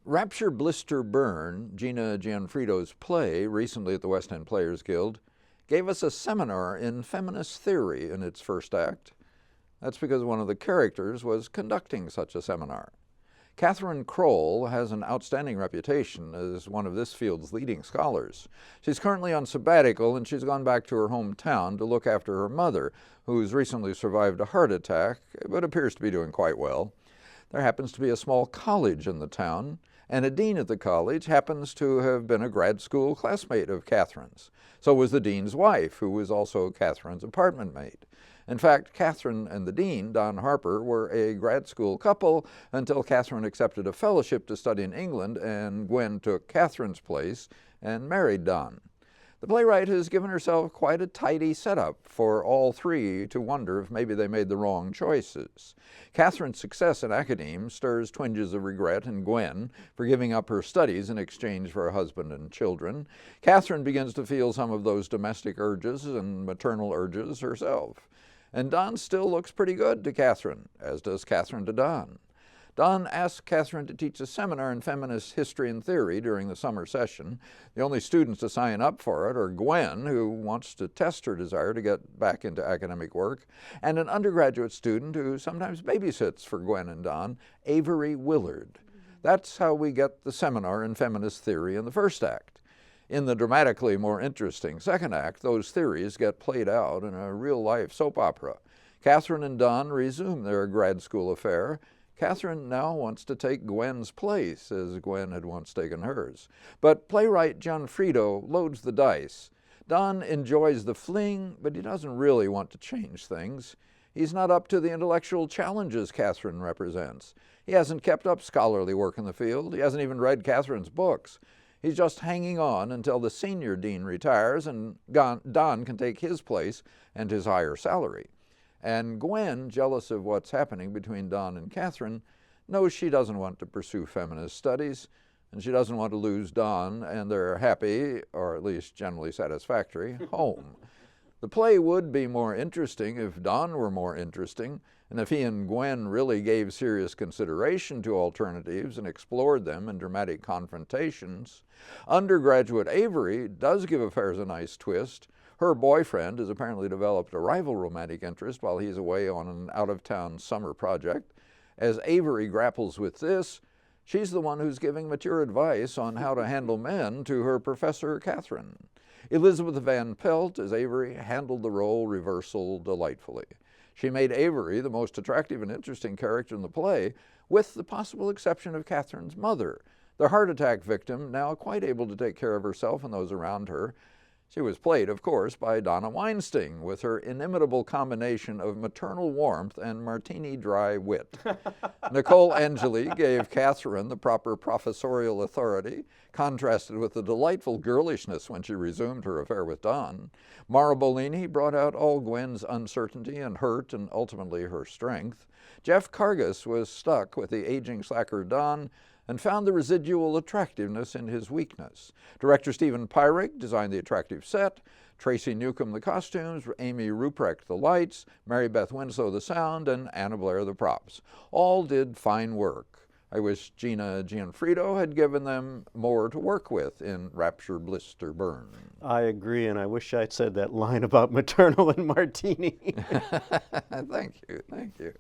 Rapture, Blister, Burn, Gina Gianfrido's play, recently at the West End Players Guild, gave us a seminar in feminist theory in its first act. That's because one of the characters was conducting such a seminar. Catherine Kroll has an outstanding reputation as one of this field's leading scholars. She's currently on sabbatical, and she's gone back to her hometown to look after her mother, who's recently survived a heart attack, but appears to be doing quite well. There happens to be a small college in the town, and a dean at the college happens to have been a grad school classmate of Catherine's. So was the dean's wife, who was also Catherine's apartment mate. In fact, Catherine and the dean, Don Harper, were a grad school couple until Catherine accepted a fellowship to study in England, and Gwen took Catherine's place and married Don. The playwright has given herself quite a tidy setup for all three to wonder if maybe they made the wrong choices. Catherine's success in academe stirs twinges of regret in Gwen for giving up her studies in exchange for a husband and children. Catherine begins to feel some of those domestic urges and maternal urges herself. And Don still looks pretty good to Catherine, as does Catherine to Don. Don asked Catherine to teach a seminar in feminist history and theory during the summer session. The only students to sign up for it are Gwen, who wants to test her desire to get back into academic work, and an undergraduate student who sometimes babysits for Gwen and Don, Avery Willard. That's how we get the seminar in feminist theory in the first act. In the dramatically more interesting second act, those theories get played out in a real-life soap opera. Catherine and Don resume their grad school affair. Catherine now wants to take Gwen's place, as Gwen had once taken hers. But playwright Gianfrido loads the dice. Don enjoys the fling, but he doesn't really want to change things. He's not up to the intellectual challenges Catherine represents. He hasn't kept up scholarly work in the field. He hasn't even read Catherine's books. He's just hanging on until the senior dean retires and Don can take his place and his higher salary. And Gwen, jealous of what's happening between Don and Catherine, knows she doesn't want to pursue feminist studies, and she doesn't want to lose Don and their happy, or at least generally satisfactory, home. The play would be more interesting if Don were more interesting, and if he and Gwen really gave serious consideration to alternatives and explored them in dramatic confrontations. Undergraduate Avery does give affairs a nice twist. Her boyfriend has apparently developed a rival romantic interest while he's away on an out-of-town summer project. As Avery grapples with this, she's the one who's giving mature advice on how to handle men to her professor, Catherine. Elizabeth Van Pelt, as Avery, handled the role reversal delightfully. She made Avery the most attractive and interesting character in the play, with the possible exception of Catherine's mother, the heart attack victim, now quite able to take care of herself and those around her. She was played, of course, by Donna Weinstein, with her inimitable combination of maternal warmth and martini dry wit. Nicole Angeli gave Catherine the proper professorial authority, contrasted with the delightful girlishness when she resumed her affair with Don. Mara Bolini brought out all Gwen's uncertainty and hurt and ultimately her strength. Jeff Kargas was stuck with the aging slacker Don, and found the residual attractiveness in his weakness. Director Stephen Pyrick designed the attractive set, Tracy Newcomb the costumes, Amy Ruprecht the lights, Mary Beth Winslow the sound, and Anna Blair the props. All did fine work. I wish Gina Gianfrido had given them more to work with in Rapture, Blister, Burn. I agree, and I wish I'd said that line about maternal and martini. Thank you.